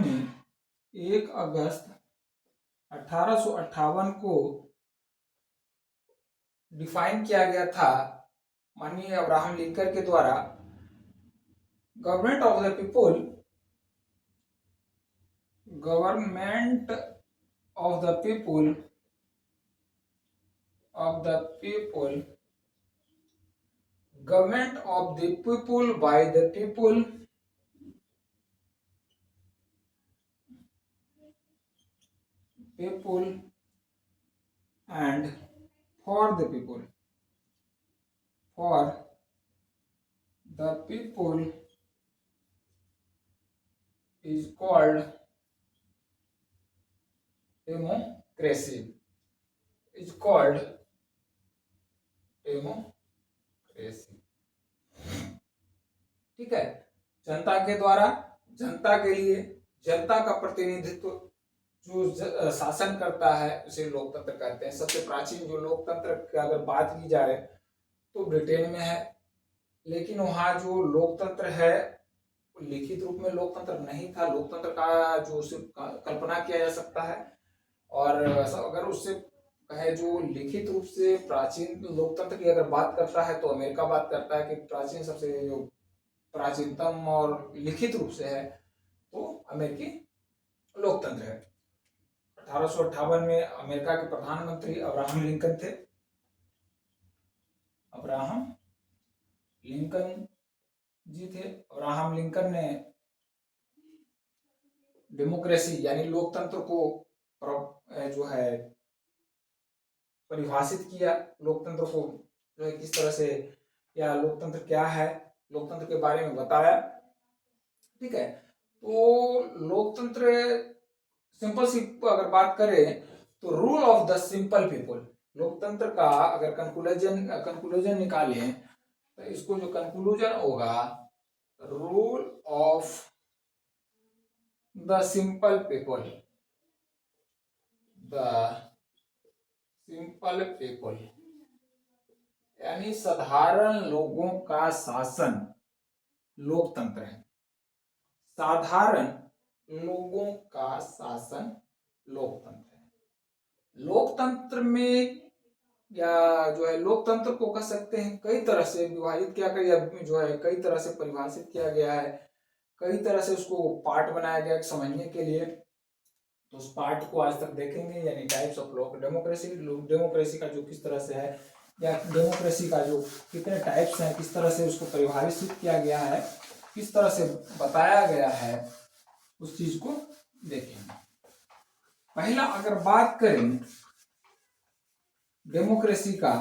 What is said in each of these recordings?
में 1 अगस्त 1858 को डिफाइन किया गया था माननीय अब्राहम लिंकन के द्वारा। Government of the people, government of the people, government of the people, by the people, and for the people, is called democracy. ठीक है। जनता के द्वारा, जनता के लिए, जनता का प्रतिनिधित्व जो शासन करता है उसे लोकतंत्र कहते हैं। सबसे प्राचीन जो लोकतंत्र की अगर बात की जाए तो ब्रिटेन में है, लेकिन वहाँ जो लोकतंत्र है लिखित रूप में लोकतंत्र नहीं था। लोकतंत्र का जो सिर्फ कल्पना किया जा सकता है, और अगर उससे कहे जो लिखित रूप से प्राचीन लोकतंत्र की अगर बात करता है तो अमेरिका बात करता है कि प्राचीन सबसे जो प्राचीनतम और लिखित रूप से है तो अमेरिकी लोकतंत्र है। 1858 में अमेरिका के प्रधानमंत्री अब्राहम लिंकन थे। अब्राहम लिंकन जी थे। अब्राहम लिंकन ने डेमोक्रेसी यानी लोकतंत्र को जो है परिभाषित किया। लोकतंत्र को जो है किस तरह से, या लोकतंत्र क्या है, लोकतंत्र के बारे में बताया। ठीक है। तो लोकतंत्र सिंपल सी अगर बात करें तो rule of the simple people. लोकतंत्र का अगर कंक्लूजन निकालें तो इसको जो कंक्लूजन होगा, rule of the simple people, यानी साधारण लोगों का शासन लोकतंत्र है। साधारण लोगों का शासन लोकतंत्र है। लोकतंत्र में या जो है लोकतंत्र को कह सकते हैं कई तरह से विभाजित किया गया, जो है कई तरह से परिभाषित किया गया है, कई तरह से उसको पार्ट बनाया गया समझने के लिए। तो उस पार्ट को आज तक देखेंगे, यानी टाइप्स ऑफ डेमोक्रेसी का जो किस तरह से है, या डेमोक्रेसी का जो कितने टाइप्स हैं, किस तरह से उसको परिभाषित किया गया है, किस तरह से बताया गया है, उस चीज को देखेंगे। पहला अगर बात करें डेमोक्रेसी का,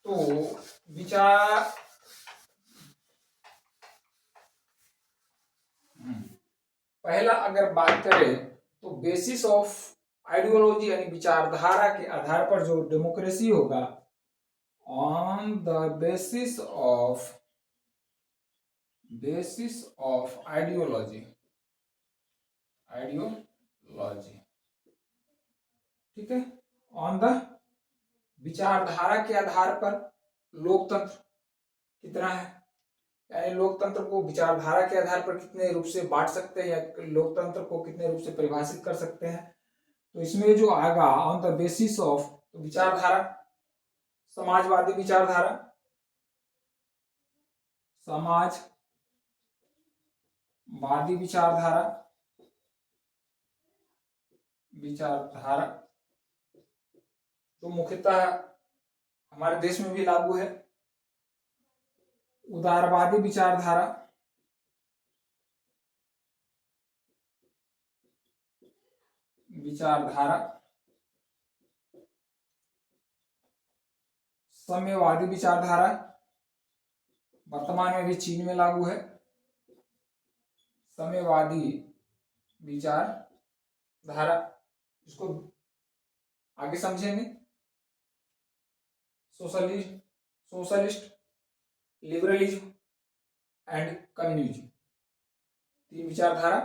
तो विचार पहला अगर बात करें तो बेसिस ऑफ आइडियोलॉजी यानी विचारधारा के आधार पर जो डेमोक्रेसी होगा, on the basis of ideology, ठीक है, ऑन द विचारधारा के आधार पर लोकतंत्र कितना है, यानी लोकतंत्र को विचारधारा के आधार पर कितने रूप से बांट सकते हैं, या लोकतंत्र को कितने रूप से परिभाषित कर सकते हैं। तो इसमें जो आएगा ऑन द बेसिस ऑफ, तो विचारधारा, समाजवादी विचारधारा, समाजवादी विचारधारा तो मुख्यतः हमारे देश में भी लागू है। उदारवादी विचारधारा, साम्यवादी विचारधारा वर्तमान में भी चीन में लागू है। साम्यवादी विचारधारा, इसको आगे समझेंगे। सोशलिस्ट, लिबरलिज्म एंड कम्युनिज्म, तीन विचारधारा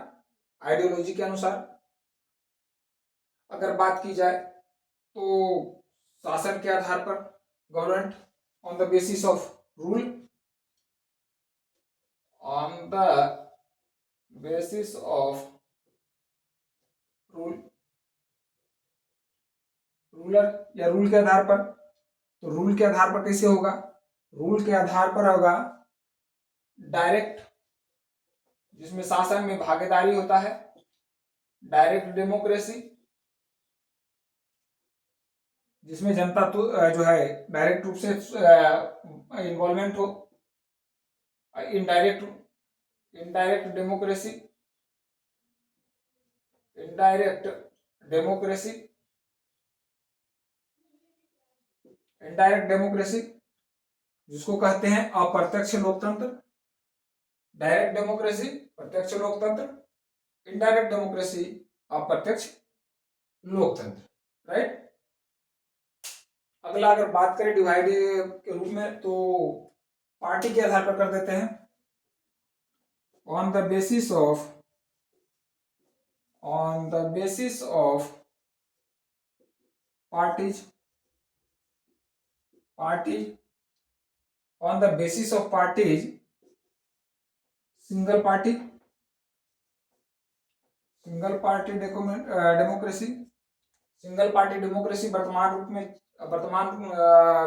आइडियोलॉजी के अनुसार। अगर बात की जाए तो शासन के आधार पर, government on the basis of rule on the basis of rule, ruler या रूल के आधार पर। तो रूल के आधार पर कैसे होगा? रूल के आधार पर होगा डायरेक्ट, जिसमें शासन में भागीदारी होता है, डायरेक्ट डेमोक्रेसी, जिसमें जनता तो जो है डायरेक्ट रूप से इन्वॉल्वमेंट हो, indirect, indirect democracy, indirect democracy, indirect democracy जिसको कहते हैं अप्रत्यक्ष लोकतंत्र, डायरेक्ट डेमोक्रेसी प्रत्यक्ष लोकतंत्र, इनडायरेक्ट डेमोक्रेसी अप्रत्यक्ष लोकतंत्र, राइट। अगला अगर बात करें डिवाइड के रूप में, तो पार्टी के आधार पर कर देते हैं। On the basis of, on the basis of parties, party, on the basis of parties, single party, single party democracy, single party democracy वर्तमान रूप में, वर्तमान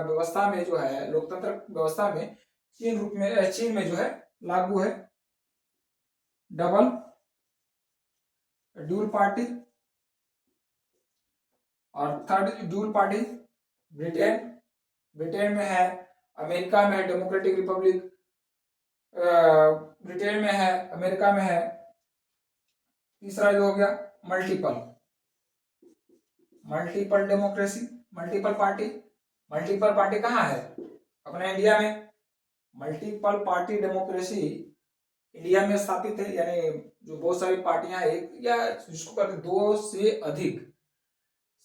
व्यवस्था में जो है, लोकतंत्र व्यवस्था में चीन रूप में, चीन में जो है लागू है। डबल ड्यूल पार्टी, और third dual party Britain, Britain में है, अमेरिका में है, डेमोक्रेटिक रिपब्लिक ब्रिटेन में है, अमेरिका में है। तीसरा जो हो गया multiple, multiple democracy, multiple party. Multiple party कहाँ है? अपने इंडिया में। मल्टीपल पार्टी डेमोक्रेसी इंडिया में स्थापित है, यानी जो बहुत सारी पार्टियां, एक या जिसको कहते हैं दो से अधिक।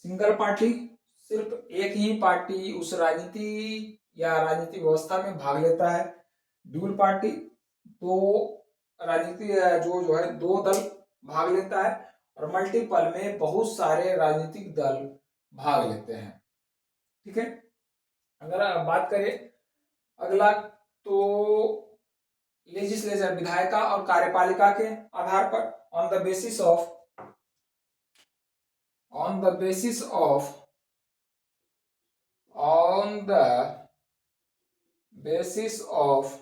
सिंगल पार्टी, सिर्फ एक ही पार्टी उस राजनीति या राजनीतिक व्यवस्था में भाग लेता है। ड्यूल पार्टी, दो राजनीति जो है दो दल भाग लेता है। और मल्टीपल में बहुत सारे राजनीतिक दल भाग लेते हैं, ठीक है। अगर बात करें अगला, तो लेजिस्लेचर विधायिका और कार्यपालिका के आधार पर, on the basis of, on the basis of, on the basis of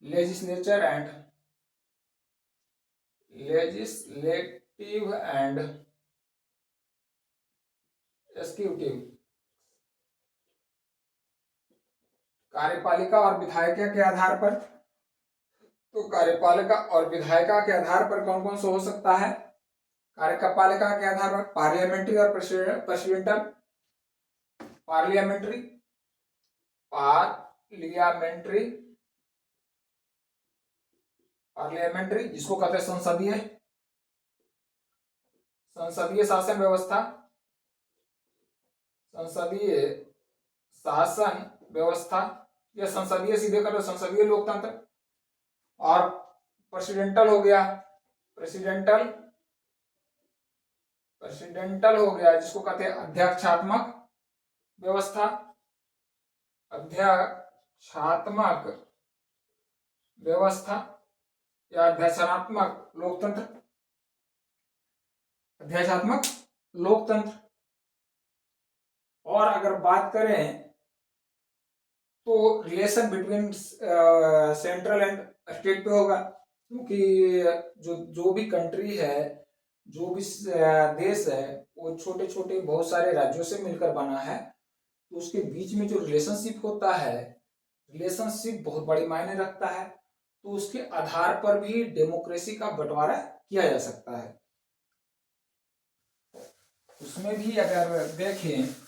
legislature and, legislative and executive, कार्यपालिका और विधायिका के आधार पर। तो कार्यपालिका और विधायिका के आधार पर कौन कौन सा हो सकता है? कार्यपालिका के आधार पर पार्लियामेंट्री और प्रेसिडेंटल, पार्लियामेंट्री, पार्लियामेंट्री, पार्लियामेंट्री जिसको कहते हैं संसदीय, संसदीय शासन व्यवस्था, संसदीय शासन व्यवस्था, या संसदीय सीधे करो संसदीय लोकतंत्र। और प्रेसिडेंटल हो गया, प्रेसिडेंटल, प्रेसिडेंटल हो गया जिसको कहते हैं अध्यक्षात्मक व्यवस्था, अध्यक्षात्मक व्यवस्था या अध्यक्षात्मक लोकतंत्र, अध्यक्षात्मक लोकतंत्र। और अगर बात करें तो relation between central and state पे होगा, क्योंकि जो भी कंट्री है, जो भी देश है, वो छोटे छोटे बहुत सारे राज्यों से मिलकर बना है। तो उसके बीच में जो रिलेशनशिप होता है, रिलेशनशिप बहुत बड़ी मायने रखता है। तो उसके आधार पर भी डेमोक्रेसी का बंटवारा किया जा सकता है। उसमें भी अगर देखें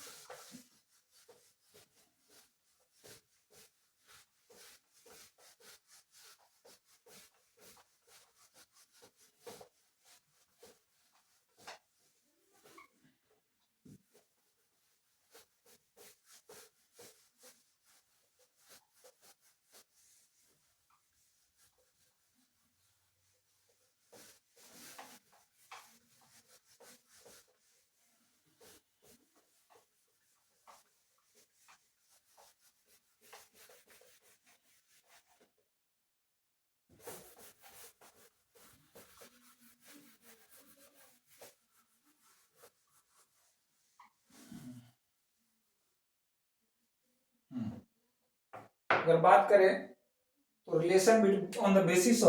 अगर बात करें तो relation between on the basis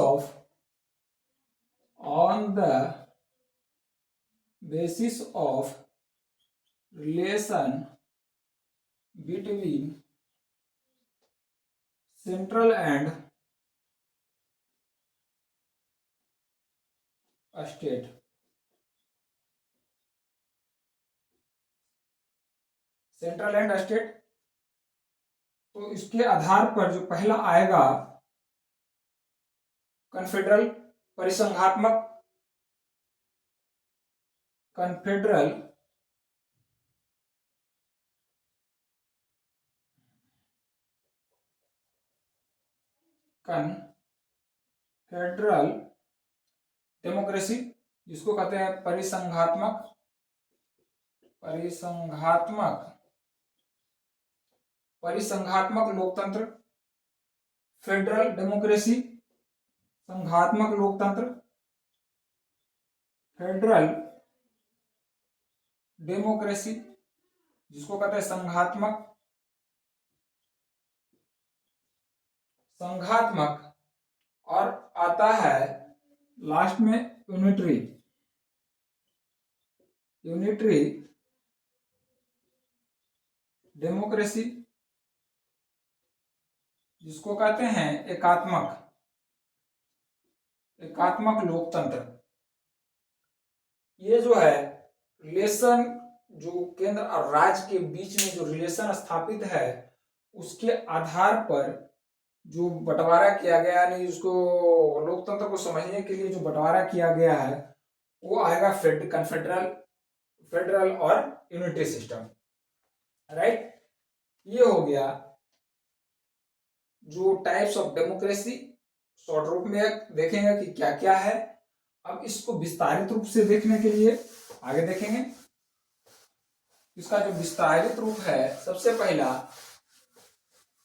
of relation between central and state, central and state, तो इसके आधार पर जो पहला आएगा कन्फेडरल परिसंघात्मक, कन्फेडरल कन्फेडरल डेमोक्रेसी, जिसको कहते हैं परिसंघात्मक परिसंघात्मक लोकतंत्र, फेडरल डेमोक्रेसी संघात्मक लोकतंत्र, फेडरल डेमोक्रेसी जिसको कहते हैं संघात्मक, और आता है लास्ट में यूनिटरी डेमोक्रेसी जिसको कहते हैं एकात्मक लोकतंत्र। ये जो है रिलेशन, जो केंद्र और राज्य के बीच में जो रिलेशन स्थापित है उसके आधार पर जो बंटवारा किया गया, यानी उसको लोकतंत्र को समझने के लिए जो बंटवारा किया गया है वो आएगा फेडरल और यूनिटरी सिस्टम, राइट। ये हो गया जो टाइप्स ऑफ डेमोक्रेसी, शॉर्ट रूप में देखेंगे कि क्या क्या है। अब इसको विस्तारित रूप से देखने के लिए आगे देखेंगे। इसका जो विस्तारित रूप है, सबसे पहला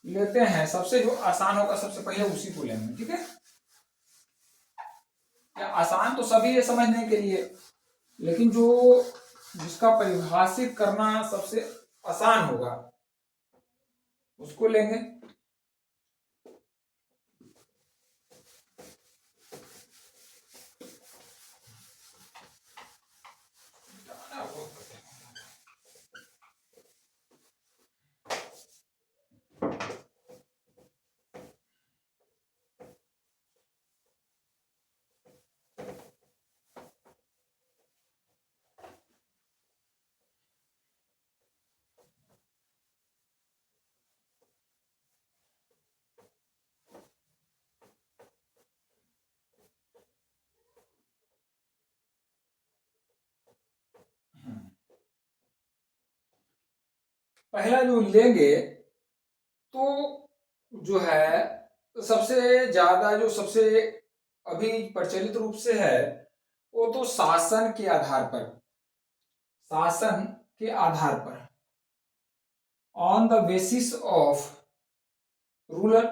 लेते हैं, सबसे जो आसान होगा सबसे पहले उसी को लेंगे, ठीक है। आसान तो सभी है समझने के लिए, लेकिन जिसका परिभाषित करना सबसे आसान होगा उसको लेंगे। पहला जो लेंगे तो जो है सबसे ज्यादा, जो सबसे अभी प्रचलित रूप से है वो तो शासन के आधार पर on the basis of ruler,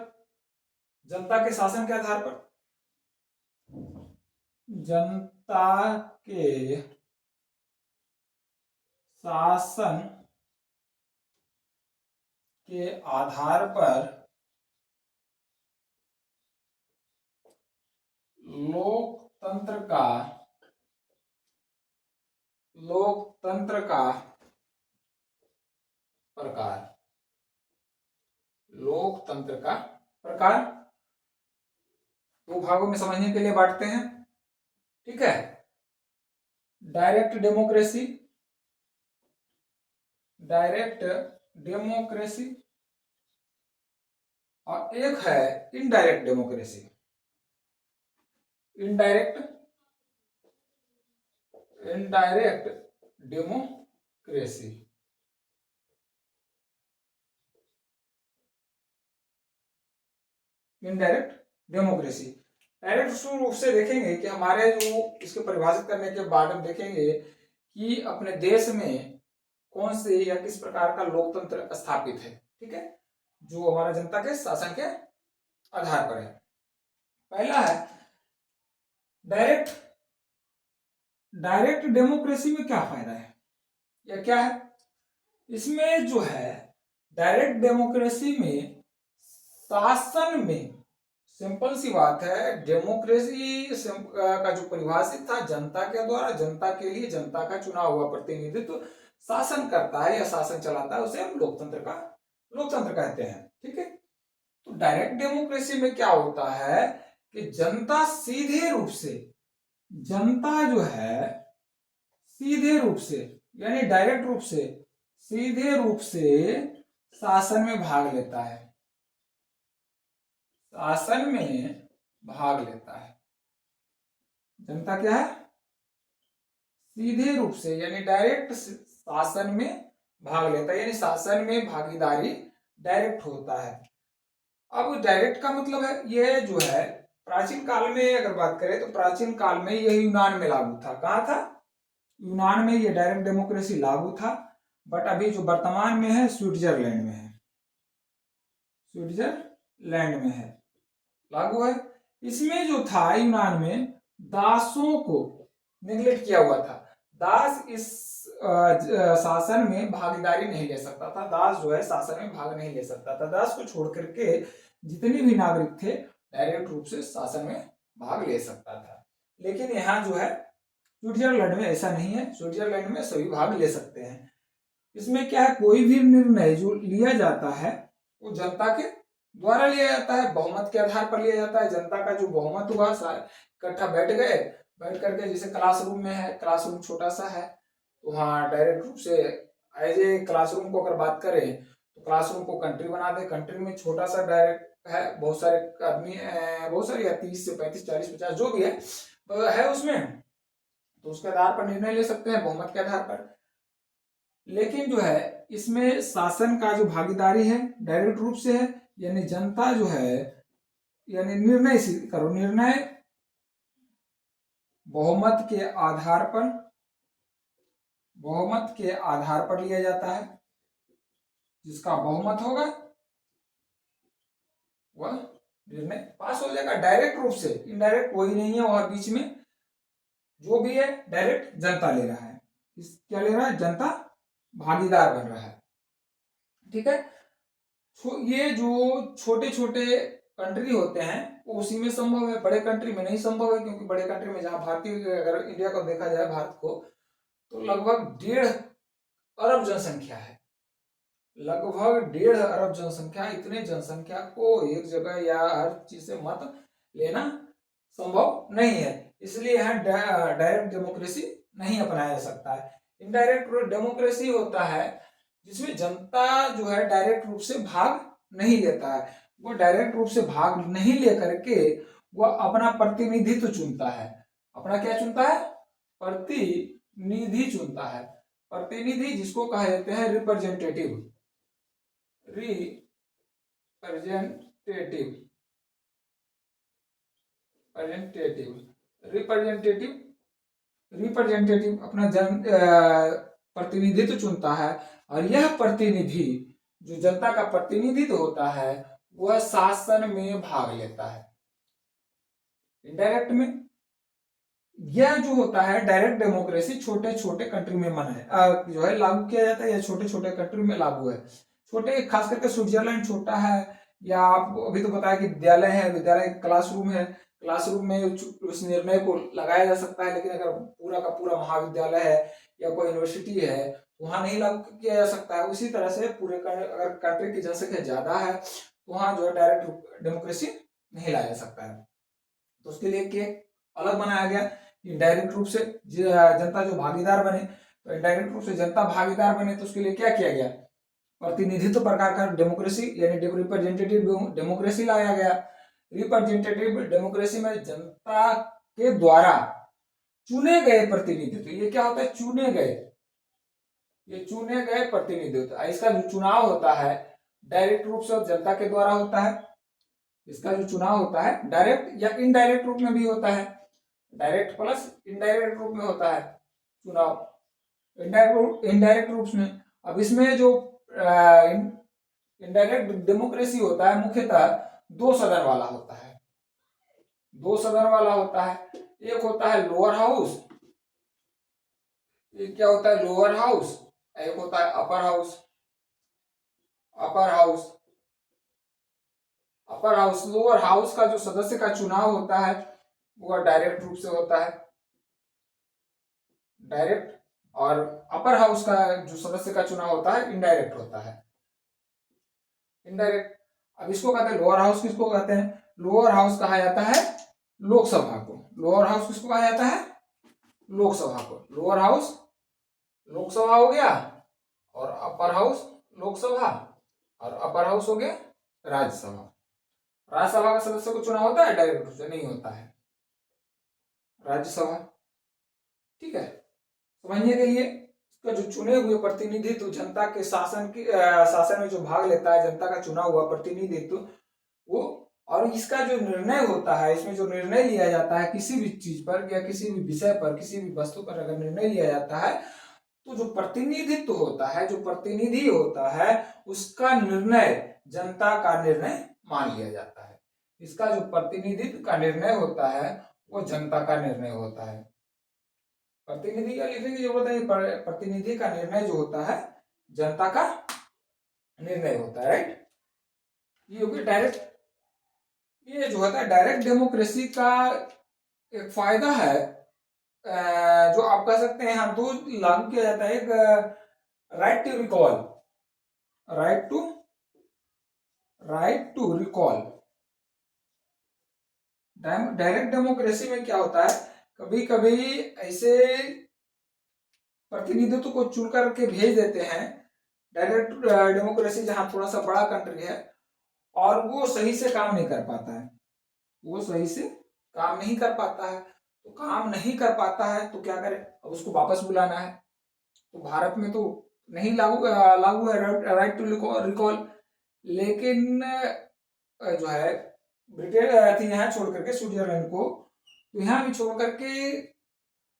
जनता के शासन के आधार पर, जनता के शासन के आधार पर लोकतंत्र का प्रकार, लोकतंत्र का प्रकार दो भागों में समझने के लिए बांटते हैं, ठीक है। डायरेक्ट डेमोक्रेसी और एक है indirect democracy. Indirect democracy, indirect democracy. Direct रूप से देखेंगे कि हमारे जो इसके परिभाषित करने के बाद हम देखेंगे कि अपने देश में कौन से या किस प्रकार का लोकतंत्र स्थापित है, ठीक है, जो हमारा जनता के शासन के आधार पर है। पहला है डायरेक्ट डेमोक्रेसी में क्या फायदा है या क्या है? इसमें जो है डायरेक्ट डेमोक्रेसी में शासन में, सिंपल सी बात है, डेमोक्रेसी का जो परिभाषित था, जनता के द्वारा, जनता के लिए, जनता का चुना हुआ प्रतिनिधित्व शासन करता है या शासन चलाता है, उसे हम लोकतंत्र कहते हैं। ठीक है। तो डायरेक्ट डेमोक्रेसी में क्या होता है कि जनता सीधे रूप से, जनता जो है सीधे रूप से यानी डायरेक्ट रूप से, सीधे रूप से शासन में भाग लेता है, शासन में भाग लेता है। जनता क्या है? सीधे रूप से यानी डायरेक्ट शासन में भाग लेता है, यानी शासन में भागीदारी डायरेक्ट होता है। अब डायरेक्ट का मतलब है, ये जो है प्राचीन काल में अगर बात करें तो प्राचीन काल में ये यूनान में लागू था। कहाँ था? यूनान में ये डायरेक्ट डेमोक्रेसी लागू था। बट अभी जो वर्तमान में है स्विट्जरलैंड में है, स्विट्जरलैंड में है, लागू है। इसमें जो था यूनान में, दासों को निगलेक्ट किया हुआ था। दास इस शासन में भागीदारी नहीं ले सकता था, दास जो है शासन में भाग नहीं ले सकता था। दास को छोड़ करके जितने भी नागरिक थे डायरेक्ट रूप से शासन में भाग ले सकता था। लेकिन यहाँ जो है स्विट्जरलैंड में ऐसा नहीं है, स्विट्जरलैंड में सभी भाग ले सकते हैं। इसमें क्या है, कोई भी निर्णय जो लिया जाता है वो जनता के द्वारा लिया जाता है, बहुमत के आधार पर लिया जाता है। जनता का जो बहुमत हुआ, इकट्ठा बैठ गए, बैठ करके, जैसे क्लासरूम में है, क्लासरूम छोटा सा है तो वहाँ डायरेक्ट रूप से एज ए क्लासरूम को अगर बात करें तो क्लासरूम को कंट्री बना दे, कंट्री में छोटा सा डायरेक्ट है, बहुत सारे आदमी, बहुत सारे 30 से 35 40 50 जो भी है उसमें, तो उसके आधार पर निर्णय ले सकते हैं, बहुमत के आधार पर। लेकिन जो है इसमें शासन का जो भागीदारी है डायरेक्ट रूप से है, यानी जनता जो है, यानी निर्णय करो, निर्णय बहुमत के आधार पर, बहुमत के आधार पर लिया जाता है। जिसका बहुमत होगा वह निर्णय पास हो जाएगा डायरेक्ट रूप से। इनडायरेक्ट कोई नहीं है वहां बीच में, जो भी है डायरेक्ट जनता ले रहा है। क्या ले रहा है? जनता भागीदार बन रहा है। ठीक है। ये जो छोटे छोटे कंट्री होते हैं वो उसी में संभव है, बड़े कंट्री में नहीं संभव है, क्योंकि बड़े कंट्री में, जहां भारतीय, अगर इंडिया को देखा जाए, भारत को, तो लगभग 1.5 अरब जनसंख्या है, लगभग 1.5 अरब जनसंख्या। इतने जनसंख्या को एक जगह या हर चीज से मत लेना संभव नहीं है, इसलिए यहाँ डायरेक्ट डेमोक्रेसी नहीं अपनाया जा सकता है। इनडायरेक्ट डेमोक्रेसी होता है जिसमें जनता जो है डायरेक्ट रूप से भाग नहीं लेता है, वो डायरेक्ट रूप से भाग नहीं लेकर के वह अपना प्रतिनिधित्व चुनता है। अपना क्या चुनता है? प्रतिनिधि चुनता है। प्रतिनिधि जिसको कहा जाते हैं रिप्रेजेंटेटिव, रिप्रेजेंटेटिव, रिप्रेजेंटेटिव, रिप्रेजेंटेटिव अपना प्रतिनिधित्व चुनता है। और यह प्रतिनिधि, जो जनता का प्रतिनिधित्व होता है, वह शासन में भाग लेता है। इनडायरेक्ट में यह जो होता है डायरेक्ट डेमोक्रेसी छोटे छोटे कंट्री में मन है जो है लागू किया जाता है, या छोटे छोटे कंट्री में लागू है। छोटे, खास करके स्विट्जरलैंड छोटा है, या आपको अभी तो बताया कि विद्यालय है, विद्यालय क्लासरूम है, क्लासरूम में उस निर्णय को लगाया जा सकता है। लेकिन अगर पूरा का पूरा महाविद्यालय है या कोई यूनिवर्सिटी है, वहां नहीं लागू किया जा सकता है। उसी तरह से पूरे अगर कंट्री की जनसंख्या ज्यादा है तो वहां जो है डायरेक्ट डेमोक्रेसी नहीं लाया जा सकता है। तो उसके लिए एक अलग बनाया गया, इनडायरेक्ट रूप से जनता जो भागीदार बने, तो इनडायरेक्ट रूप से जनता भागीदार बने, तो उसके लिए क्या किया गया? प्रतिनिधित्व प्रकार का डेमोक्रेसी यानी रिप्रेजेंटेटिव डेमोक्रेसी लाया गया। रिप्रेजेंटेटिव डेमोक्रेसी में जनता के द्वारा चुने गए प्रतिनिधित्व, ये क्या होता है? चुने गए, ये चुने गए प्रतिनिधित्व। इसका जो चुनाव होता है डायरेक्ट रूप से जनता के द्वारा होता है। इसका जो चुनाव होता है डायरेक्ट या इनडायरेक्ट रूप में भी होता है, डायरेक्ट प्लस इनडायरेक्ट रूप में होता है चुनाव, इनडायरेक्ट रूप में। अब इसमें जो इनडायरेक्ट डेमोक्रेसी होता है मुख्यतः 2 सदन वाला होता है, 2 सदन वाला होता है। एक होता है लोअर हाउस, एक क्या होता है? Lower house. एक होता है upper house, upper house. Upper house, lower house का जो सदस्य का चुनाव होता है वह डायरेक्ट रूप से होता है, डायरेक्ट। और अपर हाउस का जो सदस्य का चुनाव होता है इनडायरेक्ट होता है, इनडायरेक्ट। अब इसको कहते हैं लोअर हाउस, किसको कहते हैं? लोअर हाउस कहा जाता है लोकसभा को। लोअर हाउस किसको कहा जाता है? लोकसभा को। लोअर हाउस लोकसभा हो गया, और अपर हाउस लोकसभा, और अपर हाउस हो गया राज्यसभा। राज्यसभा का सदस्य को चुनाव होता है डायरेक्ट रूप से? नहीं होता है, राज्यसभा। ठीक है, समझने के लिए इसका जो चुने हुए प्रतिनिधित्व, जनता के शासन की शासन में जो भाग लेता है, जनता का चुना हुआ प्रतिनिधित्व वो, और इसका जो निर्णय होता है, इसमें जो निर्णय लिया जाता है किसी भी चीज पर या किसी भी विषय पर, किसी भी वस्तु पर अगर निर्णय लिया जाता है, तो जो प्रतिनिधित्व होता है, जो प्रतिनिधि होता है, उसका निर्णय जनता का निर्णय मान लिया जाता है। इसका जो प्रतिनिधित्व का निर्णय होता है वो जनता का निर्णय होता है। प्रतिनिधि का लिखने की जरूरत नहीं, प्रतिनिधि का निर्णय जो होता है जनता का निर्णय होता है, राइट। ये हो गया डायरेक्ट। ये जो होता है डायरेक्ट डेमोक्रेसी का एक फायदा है, जो आप कह सकते हैं, हम तो लागू किया जाता है एक right to recall, right to recall. Direct democracy में क्या होता है, कभी कभी ऐसे प्रतिनिधित्व को चुन करके भेज देते हैं, डायरेक्ट डेमोक्रेसी जहां थोड़ा सा बड़ा कंट्री है और वो सही से काम नहीं कर पाता है, वो सही से काम नहीं कर पाता है, तो काम नहीं कर पाता है तो क्या करे, अब उसको वापस बुलाना है। तो भारत में तो नहीं लागू है राइट टू रिकॉल, लेकिन जो है ब्रिटेन थी यहाँ छोड़ करके स्विट्जरलैंड को, तो यहाँ भी छोड़ करके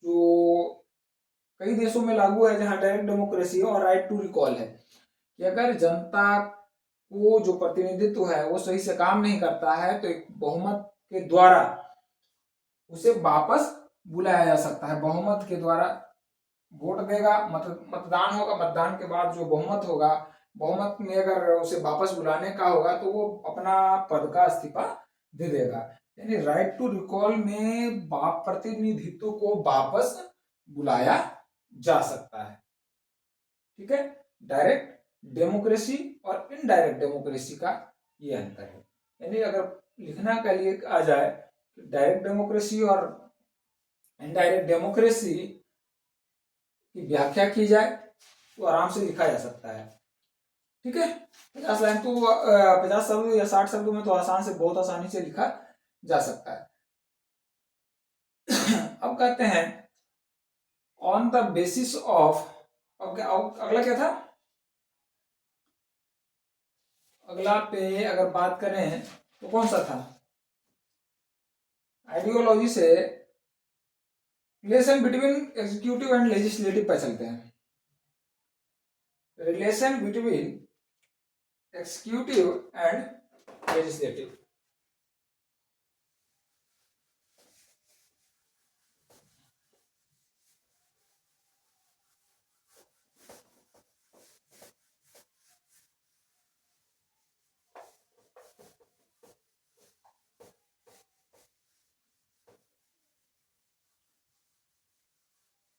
जो कई देशों में लागू है जहां डायरेक्ट डेमोक्रेसी है और राइट टू रिकॉल है, कि अगर जनता को जो प्रतिनिधित्व है वो सही से काम नहीं करता है तो एक बहुमत के द्वारा उसे वापस बुलाया जा सकता है। बहुमत के द्वारा वोट देगा, मतदान होगा, मतदान के बाद जो बहुमत होगा, बहुमत में अगर उसे वापस बुलाने का होगा तो वो अपना पद का इस्तीफा दे देगा। यानी राइट टू रिकॉल में प्रतिनिधित्व को वापस बुलाया जा सकता है। ठीक है, डायरेक्ट डेमोक्रेसी और इनडायरेक्ट डेमोक्रेसी का ये अंतर है। यानी अगर लिखना के लिए आ जाए डायरेक्ट डेमोक्रेसी और इनडायरेक्ट डेमोक्रेसी की व्याख्या की जाए तो आराम से लिखा जा सकता है। ठीक है, 50 लाइन तो 50 शब्द या 60 शब्दों में तो आसान से, बहुत आसानी से लिखा जा सकता है। अब कहते हैं ऑन द बेसिस ऑफ, अब क्या, अगला क्या था? अगला पे अगर बात करें तो कौन सा था? आइडियोलॉजी से relation between executive and legislative पर चलते हैं। Relation between executive and legislative.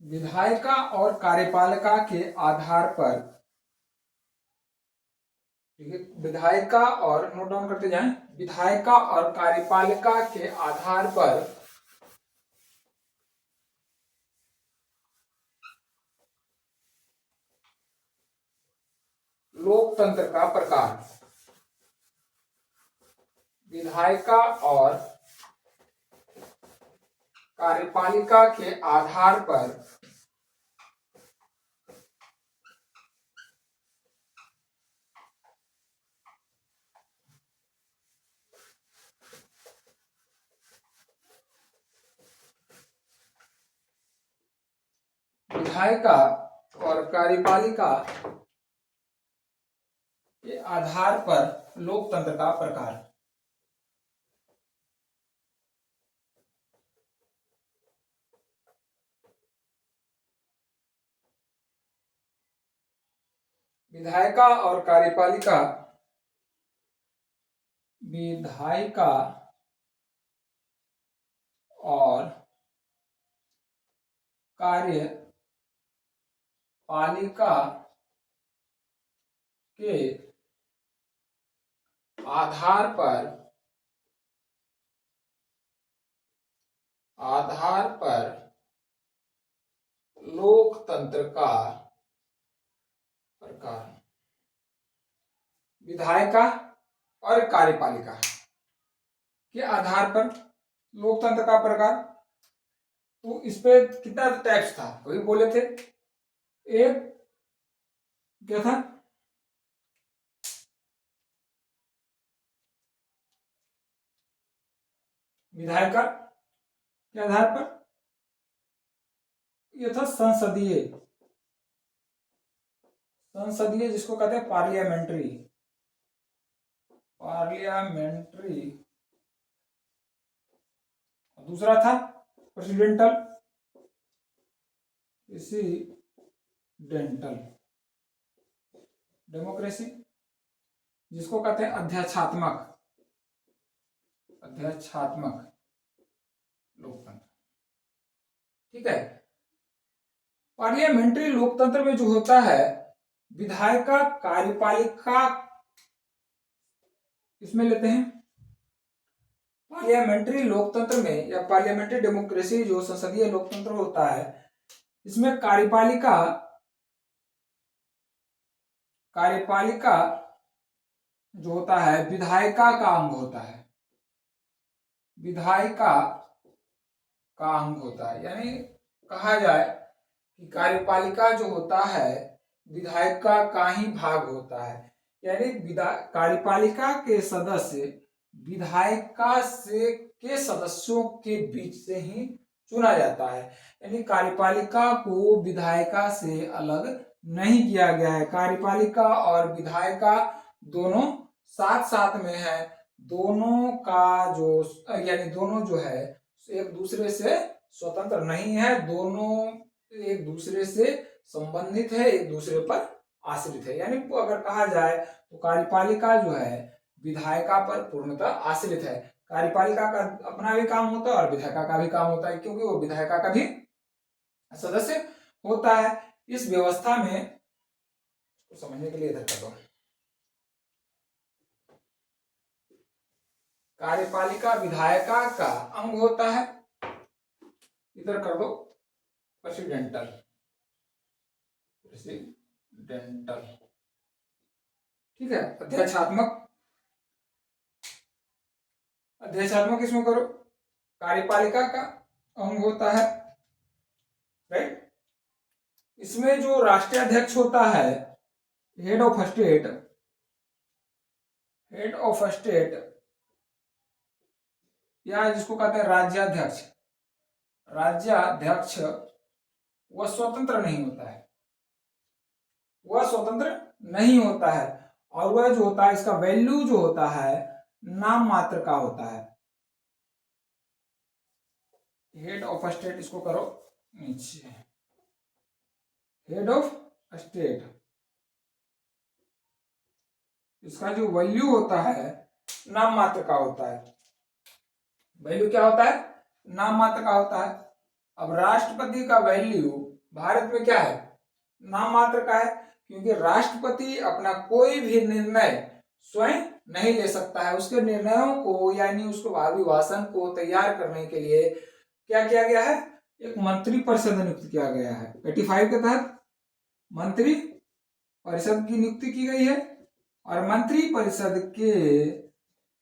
विधायिका और कार्यपालिका के आधार पर, ठीक है, विधायिका और, नोट डाउन करते जाएं, विधायिका और कार्यपालिका के आधार पर लोकतंत्र का प्रकार। विधायिका और कार्यपालिका के आधार पर विधायिका और कार्यपालिका के आधार पर लोकतंत्र का प्रकार। विधायिका और कार्यपालिका विधायिका और कार्यपालिका के आधार पर लोकतंत्र का प्रकार। विधायिका और कार्यपालिका के आधार पर लोकतंत्र का प्रकार। तो इस पे कितना टाइप्स था वही बोले थे। एक क्या था, विधायिका के आधार पर, ये था संसदीय जिसको कहते हैं पार्लियामेंट्री। दूसरा था प्रेसिडेंटल डेमोक्रेसी जिसको कहते हैं अध्यक्षात्मक लोकतंत्र। ठीक है। पार्लियामेंट्री लोकतंत्र में जो होता है विधायिका कार्यपालिका, इसमें लेते हैं पार्लियामेंट्री लोकतंत्र में या पार्लियामेंट्री डेमोक्रेसी जो संसदीय लोकतंत्र होता है, इसमें कार्यपालिका जो होता है विधायिका का अंग होता है। यानी कहा जाए कि कार्यपालिका जो होता है विधायिका का ही भाग होता है। यानी कार्यपालिका के सदस्य विधायिका के सदस्यों के बीच से ही चुना जाता है। यानी कार्यपालिका को विधायिका से अलग नहीं किया गया है। कार्यपालिका और विधायिका दोनों साथ साथ में है। दोनों जो है एक दूसरे से स्वतंत्र नहीं है, दोनों एक दूसरे से संबंधित है, एक दूसरे पर आश्रित है। यानी अगर कहा जाए तो कार्यपालिका जो है विधायिका पर पूर्णतः आश्रित है। कार्यपालिका का अपना भी काम होता है और विधायिका का भी काम होता है, क्योंकि वो विधायिका का भी सदस्य होता है। इस व्यवस्था में तो समझने के लिए इधर कर दो, कार्यपालिका विधायिका का अंग होता है, इधर कर दो प्रेसिडेंटल। ठीक है। अध्यक्षात्मक इसमें करो, कार्यपालिका का अंग होता है, राइट। इसमें जो राष्ट्रीय अध्यक्ष होता है हेड ऑफ स्टेट या जिसको कहते हैं राज्याध्यक्ष, वह स्वतंत्र नहीं होता है। और वह जो होता है इसका वैल्यू जो होता है नाम मात्र का होता है। हेड ऑफ स्टेट इसको करो नीचे, हेड ऑफ स्टेट, इसका जो वैल्यू होता है नाम मात्र का होता है। वैल्यू क्या होता है? नाम मात्र का होता है। अब राष्ट्रपति का वैल्यू भारत में क्या है? नाम मात्र का है, क्योंकि राष्ट्रपति अपना कोई भी निर्णय स्वयं नहीं ले सकता है। उसके निर्णयों को यानी उसको अभिभाषण को तैयार करने के लिए क्या किया गया है? एक मंत्री परिषद नियुक्त किया गया है। 85 के तहत मंत्री परिषद की नियुक्ति की गई है और मंत्री परिषद के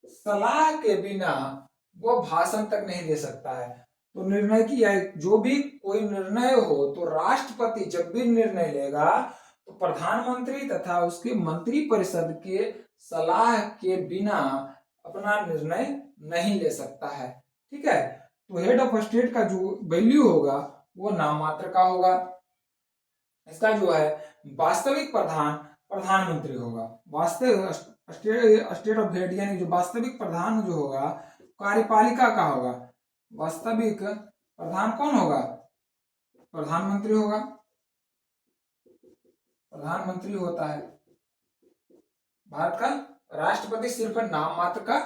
सलाह के बिना वो भाषण तक नहीं दे सकता है। तो निर्णय की जो भी कोई निर्णय हो तो राष्ट्रपति जब भी निर्णय लेगा तो प्रधानमंत्री तथा उसके मंत्री परिषद के सलाह के बिना अपना निर्णय नहीं ले सकता है। ठीक है। तो हेड ऑफ स्टेट का जो वैल्यू होगा वो नाम मात्र का होगा। इसका जो है वास्तविक प्रधानमंत्री होगा। वास्तविक स्टेट ऑफ हेड यानी जो वास्तविक प्रधान जो होगा कार्यपालिका का होगा। वास्तविक प्रधान कौन होगा? प्रधानमंत्री होगा। प्रधानमंत्री होता है। भारत का राष्ट्रपति सिर्फ नाम मात्र का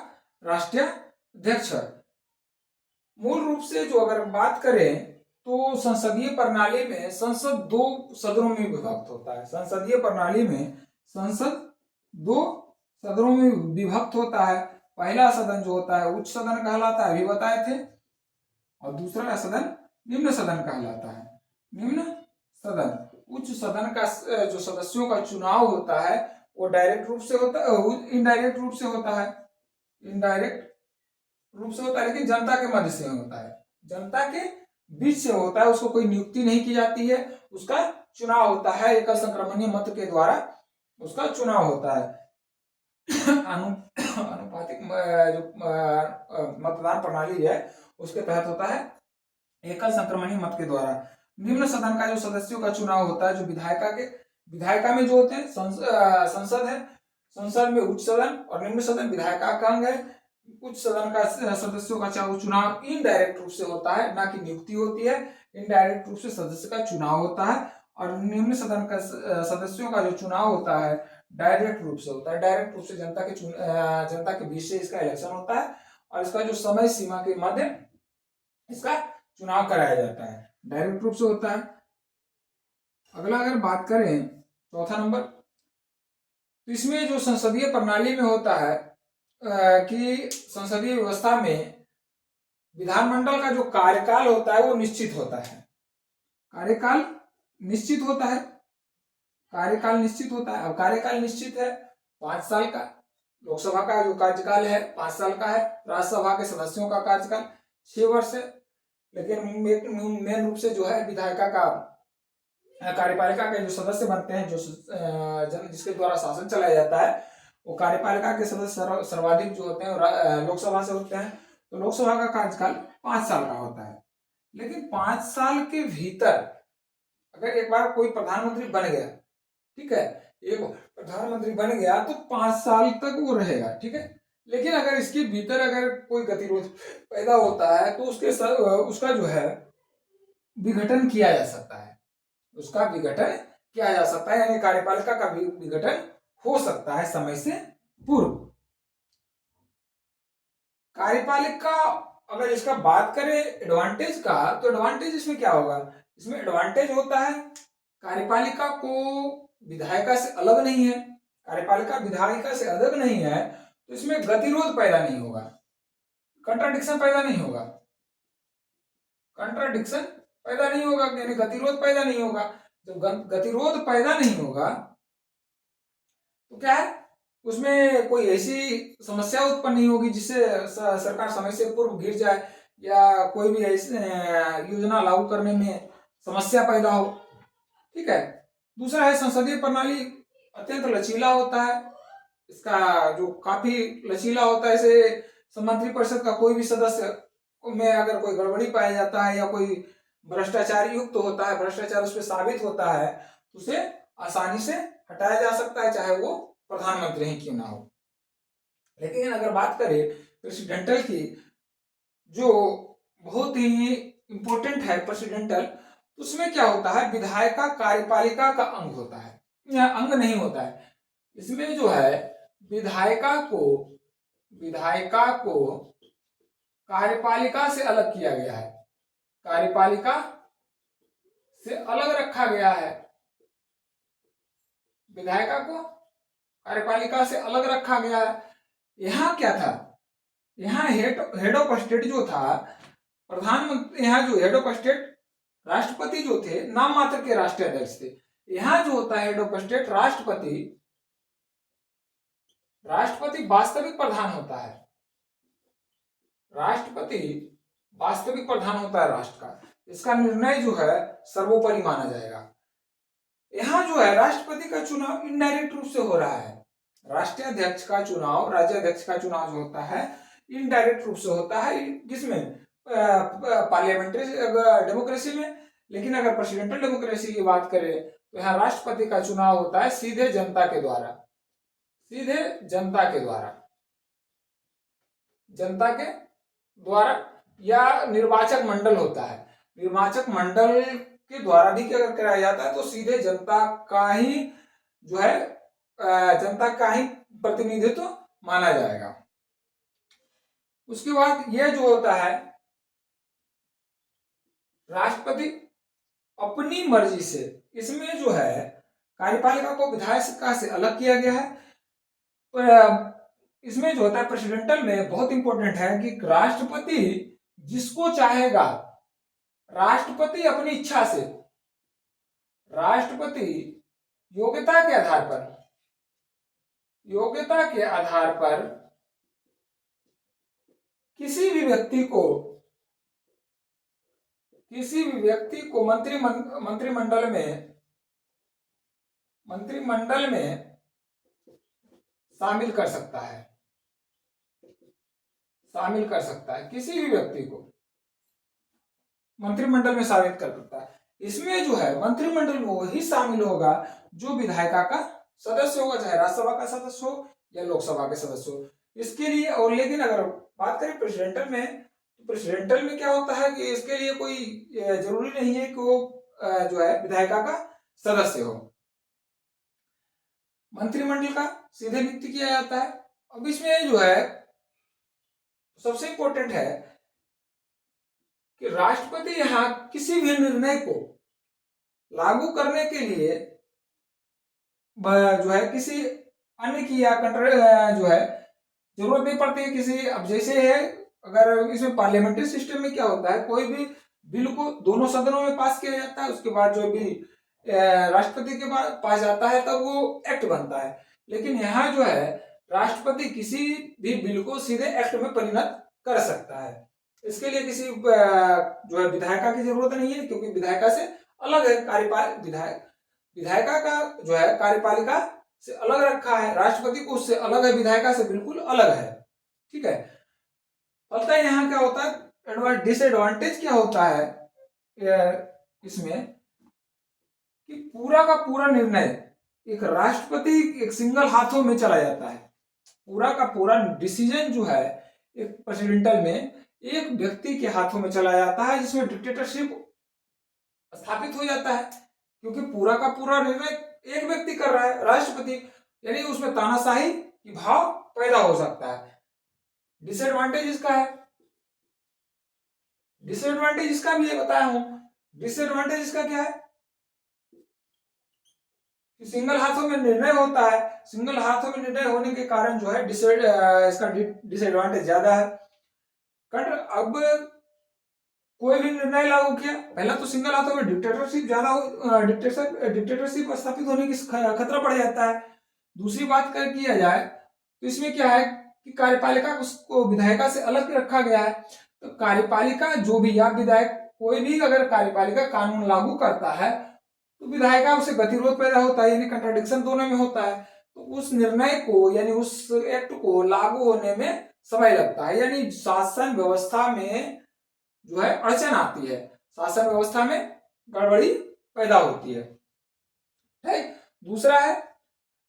राष्ट्रीय अध्यक्ष। मूल रूप से जो अगर बात करें तो संसदीय प्रणाली में संसद दो सदनों में विभक्त होता है। संसदीय प्रणाली में संसद दो सदनों में विभक्त होता है। पहला सदन जो होता है उच्च सदन कहलाता है, अभी बताए थे, और दूसरा सदन निम्न सदन कहलाता है। निम्न सदन, उच्च सदन का जो सदस्यों का चुनाव होता है वो डायरेक्ट रूप से होता है, इनडायरेक्ट रूप से होता है, इनडायरेक्ट रूप से होता है, लेकिन जनता के मध्य से होता है, जनता के बीच से होता है। उसको कोई नियुक्ति नहीं की जाती है, उसका चुनाव होता है, एकल संक्रमणीय मत के द्वारा उसका चुनाव होता है। अनुपातिक जो मतदान प्रणाली है उसके तहत होता है एकल संक्रमणीय मत के द्वारा। निम्न सदन का जो सदस्यों का चुनाव होता है, जो विधायिका में जो होते हैं संसद है, संसद में उच्च सदन और निम्न सदन विधायिका का अंग है। उच्च सदन का सदस्यों का चुनाव इनडायरेक्ट रूप से होता है, ना कि नियुक्ति होती है। इनडायरेक्ट रूप से सदस्य का चुनाव होता है। और निम्न सदन का सदस्यों का जो चुनाव होता है डायरेक्ट रूप से होता है। डायरेक्ट रूप से जनता के बीच से इसका इलेक्शन होता है और इसका जो समय सीमा के मध्य इसका चुनाव कराया जाता है, डायरेक्ट रूप से होता है। अगला अगर बात करें चौथा नंबर, तो इसमें जो संसदीय प्रणाली में होता है कि संसदीय व्यवस्था में विधानमंडल का जो कार्यकाल होता है वो निश्चित होता है। कार्यकाल निश्चित होता है, कार्यकाल निश्चित होता है। अब कार्यकाल निश्चित है 5 साल का। लोकसभा का जो कार्यकाल है 5 साल का है। राज्यसभा के सदस्यों का कार्यकाल 6 वर्ष है। लेकिन मेन रूप से जो है विधायिका का कार्यपालिका के जो सदस्य बनते हैं, जो जिसके द्वारा शासन चलाया जाता है, वो कार्यपालिका के सदस्य सर्वाधिक जो होते हैं लोकसभा से होते हैं। तो लोकसभा का कार्यकाल 5 साल का होता है। लेकिन 5 साल के भीतर अगर एक बार कोई प्रधानमंत्री बन गया, ठीक है, एक प्रधानमंत्री बन गया तो 5 साल तक वो रहेगा, ठीक है। लेकिन अगर इसके भीतर अगर कोई गतिरोध पैदा होता है तो उसका जो है विघटन किया जा सकता है, उसका विघटन किया जा सकता है, यानी कार्यपालिका का विघटन हो सकता है समय से पूर्व। कार्यपालिका अगर इसका बात करें एडवांटेज का, तो एडवांटेज इसमें क्या होगा? इसमें एडवांटेज होता है कार्यपालिका को विधायिका से अलग नहीं है, कार्यपालिका विधायिका से अलग नहीं है, तो इसमें गतिरोध पैदा नहीं होगा, कंट्राडिक्शन पैदा नहीं होगा, कंट्राडिक्शन पैदा नहीं होगा, यानी गतिरोध पैदा नहीं होगा। जब गतिरोध पैदा नहीं होगा तो क्या है, उसमें कोई ऐसी समस्या उत्पन्न नहीं होगी जिससे सरकार समय से पूर्व गिर जाए या कोई भी ऐसी योजना लागू करने में समस्या पैदा हो, ठीक है। दूसरा है संसदीय प्रणाली अत्यंत लचीला होता है, इसका जो काफी लचीला होता है। इसे मंत्री परिषद का कोई भी सदस्य में अगर कोई गड़बड़ी पाया जाता है या कोई भ्रष्टाचार युक्त होता है, भ्रष्टाचार उस पर साबित होता है, तो उसे आसानी से हटाया जा सकता है, चाहे वो प्रधानमंत्री ही क्यों ना हो। लेकिन अगर बात करें प्रेसिडेंटल की, जो बहुत ही इंपॉर्टेंट है प्रेसिडेंटल, उसमें क्या होता है, विधायिका कार्यपालिका का अंग होता है या अंग नहीं होता है। इसमें जो है विधायिका को कार्यपालिका से अलग किया गया है, कार्यपालिका से अलग रखा गया है, विधायिका को कार्यपालिका से अलग रखा गया है। यहाँ क्या था, यहाँ हेड ऑफ स्टेट जो था प्रधानमंत्री, यहाँ जो हेड ऑफ स्टेट राष्ट्रपति जो थे, नाम मात्र के राष्ट्रीय अध्यक्ष थे। यहाँ जो होता है हेड ऑफ स्टेट राष्ट्रपति वास्तविक प्रधान होता है, राष्ट्रपति वास्तविक प्रधान होता है राष्ट्र का। इसका निर्णय जो है सर्वोपरि माना जाएगा। यहाँ जो है राष्ट्रपति का चुनाव इनडायरेक्ट रूप से हो रहा है, राष्ट्रीय अध्यक्ष का चुनाव, राज्य अध्यक्ष का चुनाव जो होता है इनडायरेक्ट रूप से होता है, किसमें, पार्लियामेंट्री डेमोक्रेसी में। लेकिन अगर प्रेसिडेंटल डेमोक्रेसी की बात करें तो यहाँ राष्ट्रपति का चुनाव होता है सीधे जनता के द्वारा, सीधे जनता के द्वारा या निर्वाचक मंडल होता है, निर्वाचक मंडल के द्वारा भी अगर कराया जाता है तो सीधे जनता का ही जो है जनता का ही प्रतिनिधित्व माना जाएगा। उसके बाद यह जो होता है, राष्ट्रपति अपनी मर्जी से, इसमें जो है कार्यपालिका को विधायिका से अलग किया गया है। इसमें जो होता है प्रेसिडेंटल में बहुत इंपॉर्टेंट है कि राष्ट्रपति जिसको चाहेगा, राष्ट्रपति अपनी इच्छा से, राष्ट्रपति योग्यता के आधार पर, योग्यता के आधार पर किसी भी व्यक्ति को मंत्रिमंडल में शामिल कर सकता है, किसी भी व्यक्ति को मंत्रिमंडल में शामिल कर सकता है। इसमें जो है मंत्रिमंडल में वही शामिल होगा जो विधायिका का सदस्य होगा, चाहे राज्यसभा का सदस्य हो या लोकसभा के सदस्य हो। इसके लिए, और लेकिन अगर बात करें प्रेसिडेंटल में, तो प्रेसिडेंटल में क्या होता है कि इसके लिए कोई जरूरी नहीं है कि वो जो है विधायिका का सदस्य हो। मंत्रिमंडल का सीधे नियुक्ति किया जाता है। अब इसमें जो है सबसे इंपॉर्टेंट है कि राष्ट्रपति यहां किसी भी निर्णय को लागू करने के लिए जो है किसी अन्य की या जो है जरूरत नहीं पड़ती है किसी। अब जैसे है, अगर इसमें पार्लियामेंट्री सिस्टम में क्या होता है, कोई भी बिल को दोनों सदनों में पास किया जाता है, उसके बाद जो बिल राष्ट्रपति के पास जाता है तब वो एक्ट बनता है। लेकिन यहाँ जो है राष्ट्रपति किसी भी बिल को सीधे एक्ट में परिणत कर सकता है। इसके लिए किसी जो है विधायिका की जरूरत नहीं है, क्योंकि विधायिका से अलग है विधायिका का जो है कार्यपालिका से अलग रखा है, राष्ट्रपति को उससे अलग है, विधायिका से बिल्कुल अलग है। ठीक है। पता है यहाँ क्या होता है, डिसएडवांटेज क्या होता है इसमें, कि पूरा का पूरा निर्णय एक राष्ट्रपति एक सिंगल हाथों में चला जाता है। पूरा का पूरा डिसीजन जो है एक प्रेसिडेंटल में एक व्यक्ति के हाथों में चला जाता है, जिसमें डिक्टेटरशिप स्थापित हो जाता है, क्योंकि पूरा का पूरा निर्णय एक व्यक्ति कर रहा है, राष्ट्रपति, यानी उसमें तानाशाही की भाव पैदा हो सकता है। डिसएडवांटेज इसका है, डिसएडवांटेज इसका भी ये बताया हूं। डिसएडवांटेज इसका क्या है कि सिंगल हाथों में निर्णय होता है, सिंगल हाथों में निर्णय होने के कारण जो है इसका डिसएडवांटेज ज्यादा है। अब कोई भी निर्णय लागू किया, पहला तो सिंगल हाथों में डिक्टेटरशिप डिक्टेटरशिप स्थापित होने की खतरा बढ़ जाता है। दूसरी बात कर किया जाए तो इसमें क्या है कि कार्यपालिका को विधायिका से अलग रखा गया है। तो कार्यपालिका जो भी या विधायक कोई भी अगर कार्यपालिका कानून लागू करता है तो विधायिका उसे गतिरोध पैदा होता है, यानी कंट्राडिक्शन दोनों में होता है। तो उस निर्णय को यानी उस एक्ट को लागू होने में समय लगता है, यानी शासन व्यवस्था में जो है अड़चन आती है, शासन व्यवस्था में गड़बड़ी पैदा होती है। ठीक। दूसरा है,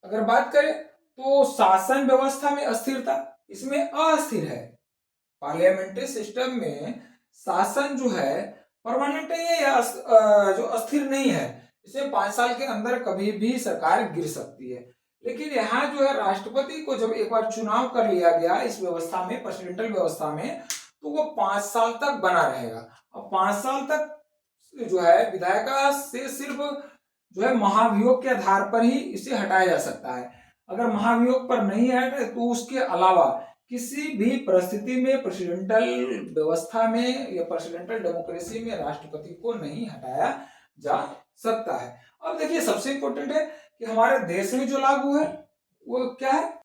अगर बात करें तो शासन व्यवस्था में अस्थिरता, इसमें अस्थिर है। पार्लियामेंट्री सिस्टम में शासन जो है परमानेंट नहीं है या जो अस्थिर नहीं है, इसमें 5 साल के अंदर कभी भी सरकार गिर सकती है। लेकिन यहाँ जो है राष्ट्रपति को जब एक बार चुनाव कर लिया गया इस व्यवस्था में, प्रेसिडेंटल व्यवस्था में, तो वो 5 साल तक बना रहेगा। अब 5 साल तक जो है विधायिका से सिर्फ जो है महाभियोग के आधार पर ही इसे हटाया जा सकता है। अगर महाभियोग पर नहीं है तो उसके अलावा किसी भी परिस्थिति में प्रेसिडेंटल व्यवस्था में या प्रेसिडेंटल डेमोक्रेसी में राष्ट्रपति को नहीं हटाया जा सकता है। अब देखिए सबसे इंपॉर्टेंट है कि हमारे देश में जो लागू है वो क्या है,